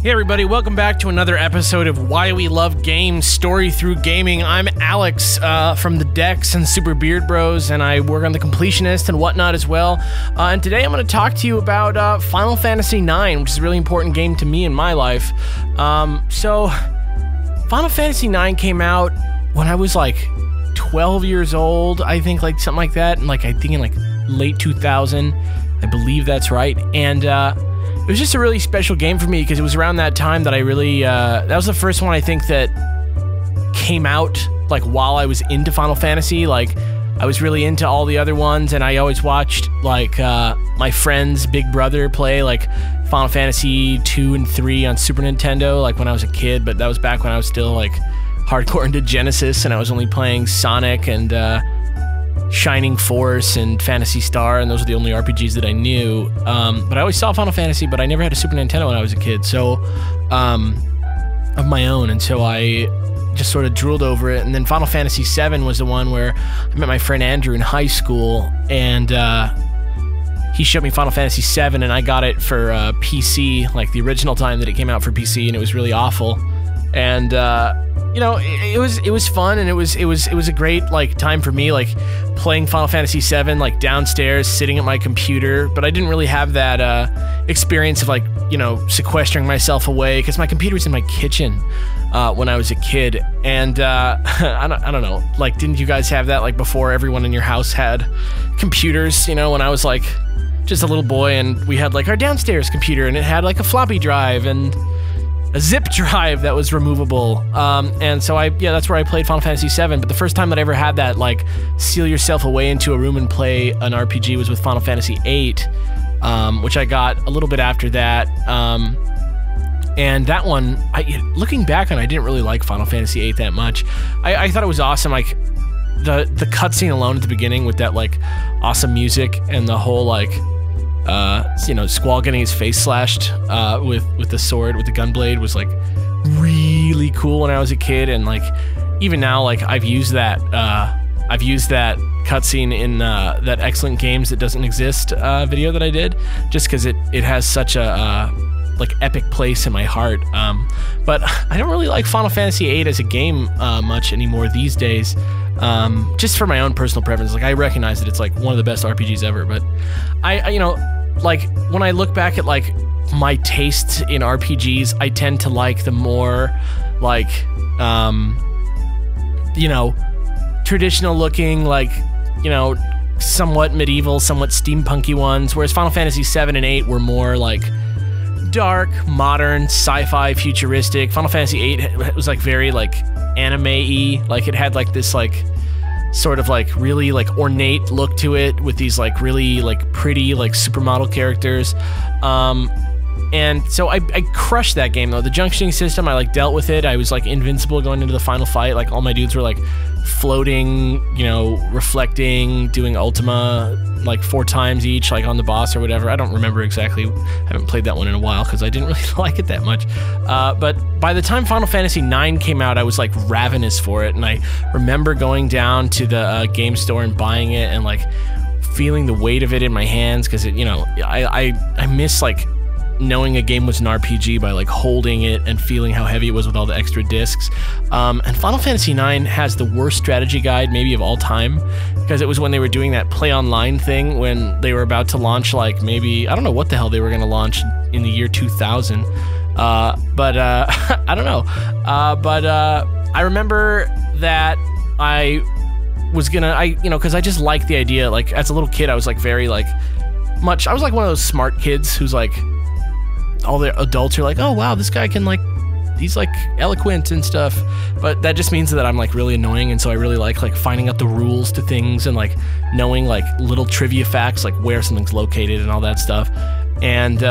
Hey everybody, welcome back to another episode of Why We Love Games, Story Through Gaming. I'm Alex from the Dex and Super Beard Bros, and I work on the Completionist and whatnot as well. And today I'm going to talk to you about Final Fantasy IX, which is a really important game to me in my life. So, Final Fantasy IX came out when I was like 12 years old, I think, like something like that, and I think in like late 2000, I believe that's right, and it was just a really special game for me because it was around that time that I really, that was the first one I think that came out, like, while I was into Final Fantasy. Like, I was really into all the other ones, and I always watched, like, my friend's big brother play, like, Final Fantasy 2 and 3 on Super Nintendo, like, when I was a kid, but that was back when I was still, like, hardcore into Genesis, and I was only playing Sonic and, Shining Force and Phantasy Star, and those were the only RPGs that I knew. But I always saw Final Fantasy, but I never had a Super Nintendo when I was a kid, so, of my own, and so I just sort of drooled over it. And then Final Fantasy VII was the one where I met my friend Andrew in high school, and he showed me Final Fantasy VII, and I got it for PC, like the original time that it came out for PC, and it was really awful. And you know, it was fun, and it was a great, like, time for me, like, playing Final Fantasy VII, like, downstairs, sitting at my computer, but I didn't really have that experience of, like, you know, sequestering myself away, because my computer was in my kitchen when I was a kid, and I don't know, like, didn't you guys have that, like, before everyone in your house had computers, you know, when I was, like, just a little boy, and we had, like, our downstairs computer, and it had, like, a floppy drive, and a zip drive that was removable, and so that's where I played Final Fantasy VII, but the first time that I ever had that, like, seal yourself away into a room and play an RPG was with Final Fantasy VIII, which I got a little bit after that, and that one, looking back on it, I didn't really like Final Fantasy VIII that much. I thought it was awesome, like, the cutscene alone at the beginning with that, like, awesome music and the whole, like, you know, Squall getting his face slashed with the sword, with the gunblade, was, like, really cool when I was a kid, and, like, even now, like, I've used that cutscene in that Excellent Games That Doesn't Exist video that I did, just because it has such a like, epic place in my heart. But I don't really like Final Fantasy VIII as a game much anymore these days, just for my own personal preference. Like, I recognize that it's, like, one of the best RPGs ever, but I you know, like, when I look back at, like, my tastes in RPGs, I tend to like the more, like, you know, traditional looking, like, you know, somewhat medieval, somewhat steampunky ones, whereas Final Fantasy VII and VIII were more, like, dark, modern, sci-fi, futuristic. Final Fantasy VIII was, like, very, like, anime-y, like, it had, like, this, like, sort of, like, really, like, ornate look to it with these, like, really, like, pretty, like, supermodel characters. And so I crushed that game, though. The junctioning system, I, like, dealt with it. I was, like, invincible going into the final fight. Like, all my dudes were, like, floating, you know, reflecting, doing Ultima, like, 4 times each, like, on the boss or whatever. I don't remember exactly. I haven't played that one in a while because I didn't really like it that much. But by the time Final Fantasy IX came out, I was, like, ravenous for it, and I remember going down to the game store and buying it and, like, feeling the weight of it in my hands, because it, you know, I miss, like, knowing a game was an RPG by, like, holding it and feeling how heavy it was with all the extra discs. And Final Fantasy IX has the worst strategy guide maybe of all time, because it was when they were doing that play online thing, when they were about to launch, like, maybe, I don't know what the hell they were going to launch in the year 2000, but I don't know, but I remember that I was gonna, you know, because I just liked the idea, like, as a little kid, I was, like, very, like, much, I was, like, one of those smart kids who's, like, all the adults are like, oh wow, this guy can, like, he's, like, eloquent and stuff, but that just means that I'm, like, really annoying, and so I really like finding out the rules to things and, like, knowing, like, little trivia facts, like where something's located and all that stuff, and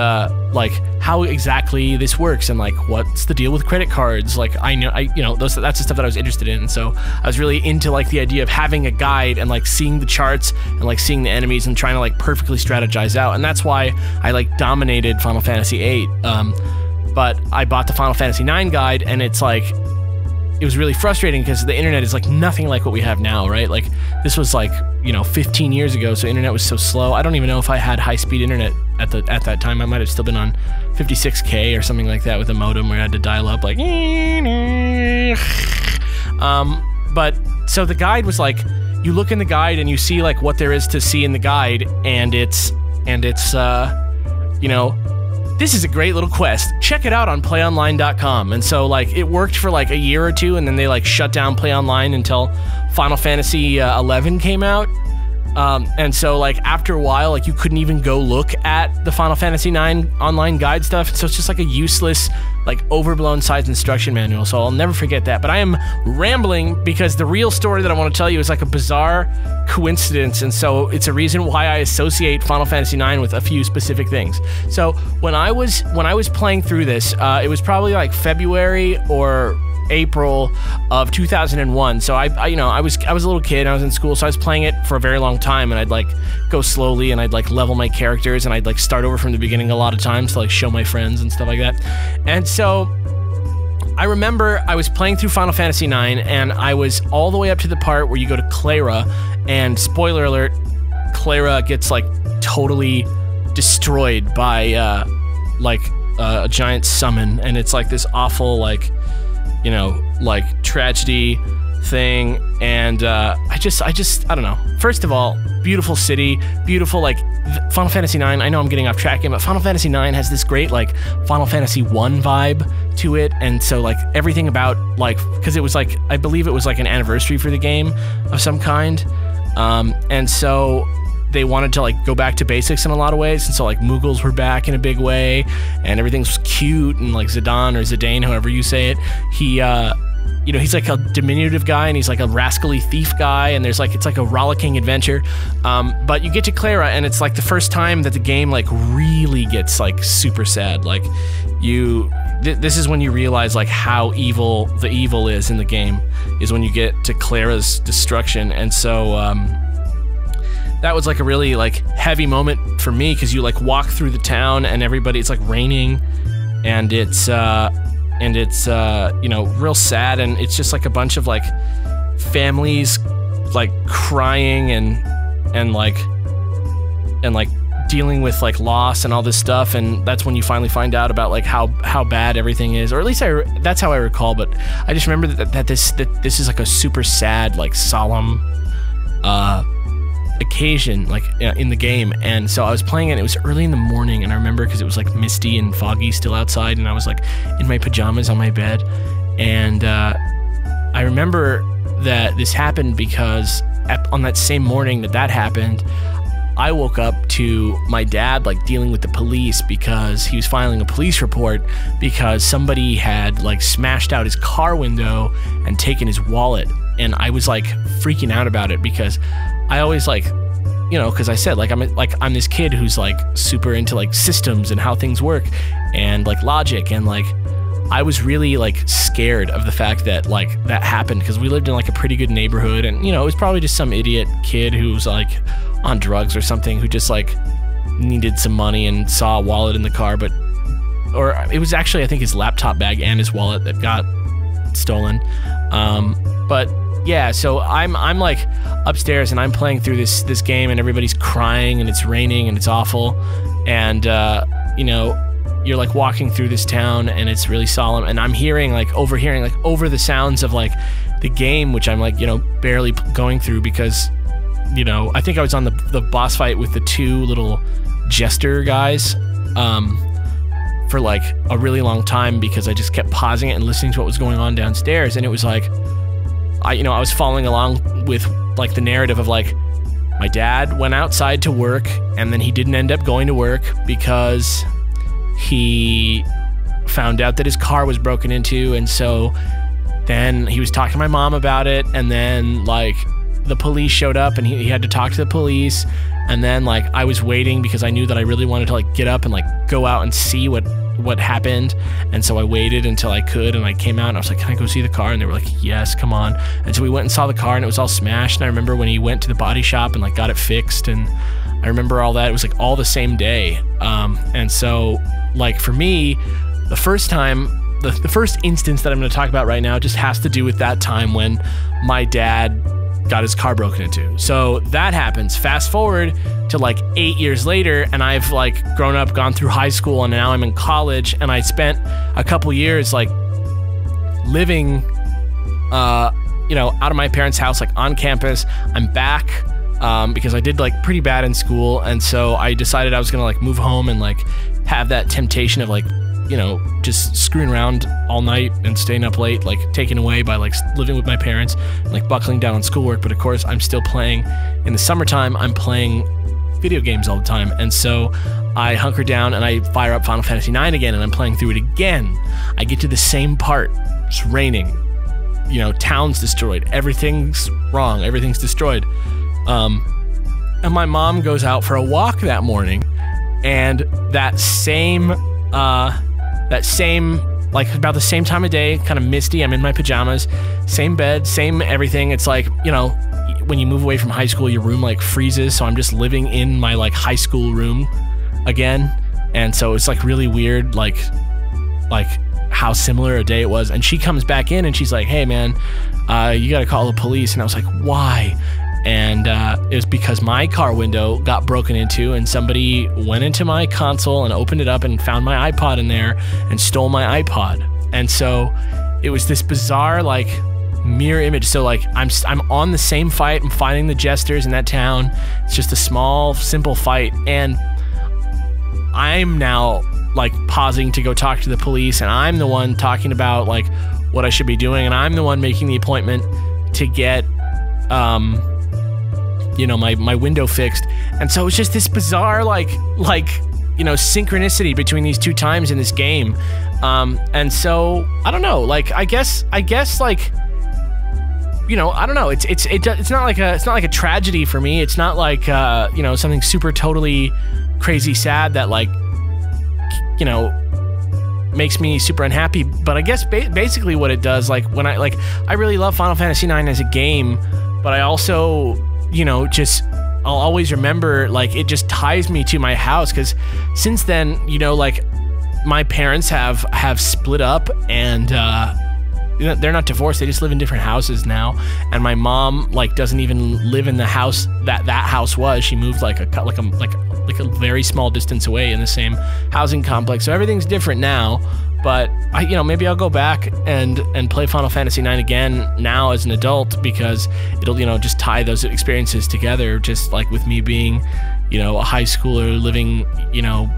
like, how exactly this works, and, like, what's the deal with credit cards. Like, you know, that's the stuff that I was interested in, and so I was really into, like, the idea of having a guide and, like, seeing the charts and, like, seeing the enemies and trying to, like, perfectly strategize out, and that's why I, like, dominated Final Fantasy VIII. But I bought the Final Fantasy IX guide, and it's, like, it was really frustrating because the internet is, like, nothing like what we have now, right? Like, this was, like, you know, 15 years ago, so internet was so slow. I don't even know if I had high-speed internet at that time. I might have still been on 56K or something like that with a modem where I had to dial up like. But so the guide was like, you look in the guide and you see like what there is to see in the guide, and it's you know, this is a great little quest. Check it out on playonline.com. And so like it worked for like a year or two, and then they like shut down Play Online until Final Fantasy 11 came out. And so like after a while, like you couldn't even go look at the Final Fantasy 9 online guide stuff. So it's just like a useless, like overblown size instruction manual. So I'll never forget that. But I am rambling because the real story that I want to tell you is like a bizarre coincidence. And so it's a reason why I associate Final Fantasy 9 with a few specific things. So when I was playing through this, it was probably like February or April of 2001. So I was a little kid, I was in school, so I was playing it for a very long time, and I'd like go slowly and I'd like level my characters, and I'd like start over from the beginning a lot of times to like show my friends and stuff like that. And so I remember I was playing through Final Fantasy IX, and I was all the way up to the part where you go to Clara, and spoiler alert, Clara gets like totally destroyed by a giant summon, and it's like this awful like, you know, like tragedy thing. And I don't know. First of all, beautiful city, beautiful, like Final Fantasy IX. I know I'm getting off track here, but Final Fantasy IX has this great like Final Fantasy 1 vibe to it. And so like everything about like, because it was like, I believe it was like an anniversary for the game of some kind. And so they wanted to like go back to basics in a lot of ways, and so like Moogles were back in a big way, and everything's cute, and like Zidane or Zidane, however you say it, he you know, he's like a diminutive guy, and he's like a rascally thief guy, and there's like, it's like a rollicking adventure. But you get to Clara, and it's like the first time that the game like really gets like super sad. Like this is when you realize like how evil the evil is in the game, is when you get to Clara'S Destruction. And so that was like a really like heavy moment for me, because you like walk through the town and everybody, it's like raining, and it's you know, real sad, and it's just like a bunch of like families like crying and like dealing with like loss and all this stuff. And that's when you finally find out about like how bad everything is, or at least that's how I recall. But I just remember that this is like a super sad, like solemn occasion like in the game. And so I was playing it, it was early in the morning, and I remember because it was like misty and foggy still outside, and I was like in my pajamas on my bed. And I remember that this happened because on that same morning that happened, I woke up to my dad like dealing with the police, because he was filing a police report because somebody had like smashed out his car window and taken his wallet. And I was like freaking out about it, because I always like, you know, because I said like I'm this kid who's like super into like systems and how things work and like logic, and like I was really like scared of the fact that like that happened, because we lived in like a pretty good neighborhood, and you know, it was probably just some idiot kid who was like on drugs or something, who just like needed some money and saw a wallet in the car. But or it was actually, I think, his laptop bag and his wallet that got stolen. But yeah, so I'm like upstairs, and I'm playing through this game, and everybody's crying, and it's raining, and it's awful. And you know, you're like walking through this town, and it's really solemn, and I'm overhearing like over the sounds of like the game, which I'm like, you know, barely going through, because, you know, I think I was on the boss fight with the two little jester guys for like a really long time, because I just kept pausing it and listening to what was going on downstairs. And it was like, I was following along with like the narrative of like, my dad went outside to work, and then he didn't end up going to work because he found out that his car was broken into. And so then he was talking to my mom about it, and then like the police showed up, and he had to talk to the police. And then like I was waiting, because I knew that I really wanted to like get up and like go out and see what happened. And so I waited until I could, and I came out, and I was like, can I go see the car? And they were like, yes, come on. And so we went and saw the car, and it was all smashed. And I remember when he went to the body shop and like got it fixed, and I remember all that. It was like all the same day. And so like for me, the first time, the first instance that I'm going to talk about right now just has to do with that time when my dad got his car broken into. So that happens. Fast forward to like 8 years later, and I've like grown up, gone through high school, and now I'm in college, and I spent a couple years like living, you know, out of my parents' house, like on campus. I'm back because I did like pretty bad in school, and so I decided I was gonna like move home and like have that temptation of like, you know, just screwing around all night and staying up late, like taken away by like living with my parents and like buckling down on schoolwork. But of course, I'm still playing. In the summertime, I'm playing video games all the time, and so I hunker down and I fire up Final Fantasy IX again, and I'm playing through it again. I get to the same part. It's raining. You know, town's destroyed. Everything's wrong. Everything's destroyed. And my mom goes out for a walk that morning, and that same, like about the same time of day, kind of misty, I'm in my pajamas, same bed, same everything. It's like, you know, when you move away from high school, your room like freezes, so I'm just living in my like high school room again. And so it's like really weird, like how similar a day it was. And she comes back in and she's like, hey man, you gotta call the police. And I was like, why? And it was because my car window got broken into, and somebody went into my console and opened it up and found my iPod in there and stole my iPod. And so it was this bizarre like mirror image. So like I'm on the same fight. I'm fighting the jesters in that town. It's just a small, simple fight, and I'm now like pausing to go talk to the police, and I'm the one talking about like what I should be doing, and I'm the one making the appointment to get you know, my window fixed. And so it's just this bizarre like you know, synchronicity between these two times in this game. And so I don't know, like I guess like, you know, I don't know, it's not like a tragedy for me. It's not like you know, something super totally crazy sad that like, you know, makes me super unhappy. But I guess basically what it does, like when I really love Final Fantasy IX as a game, but I also, you know, just I'll always remember like it just ties me to my house, because since then, you know, like my parents have split up, and they're not divorced, they just live in different houses now. And my mom like doesn't even live in the house that house was. She moved like a very small distance away in the same housing complex. So everything's different now. But you know, maybe I'll go back and play Final Fantasy IX again now as an adult, because it'll, you know, just tie those experiences together. Just like with me being, you know, a high schooler living, you know,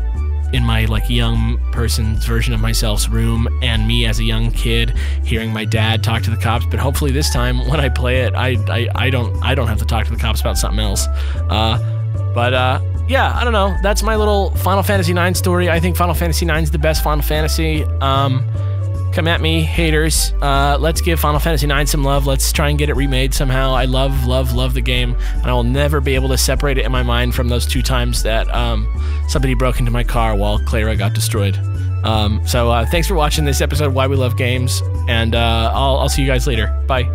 in my like young person's version of myself's room, and me as a young kid hearing my dad talk to the cops. But hopefully this time when I play it, I don't have to talk to the cops about something else. Yeah, I don't know. That's my little Final Fantasy IX story. I think Final Fantasy IX is the best Final Fantasy. Come at me, haters. Let's give Final Fantasy IX some love. Let's try and get it remade somehow. I love the game, and I will never be able to separate it in my mind from those two times that somebody broke into my car while Clara got destroyed. So thanks for watching this episode of Why We Love Games, and I'll see you guys later. Bye.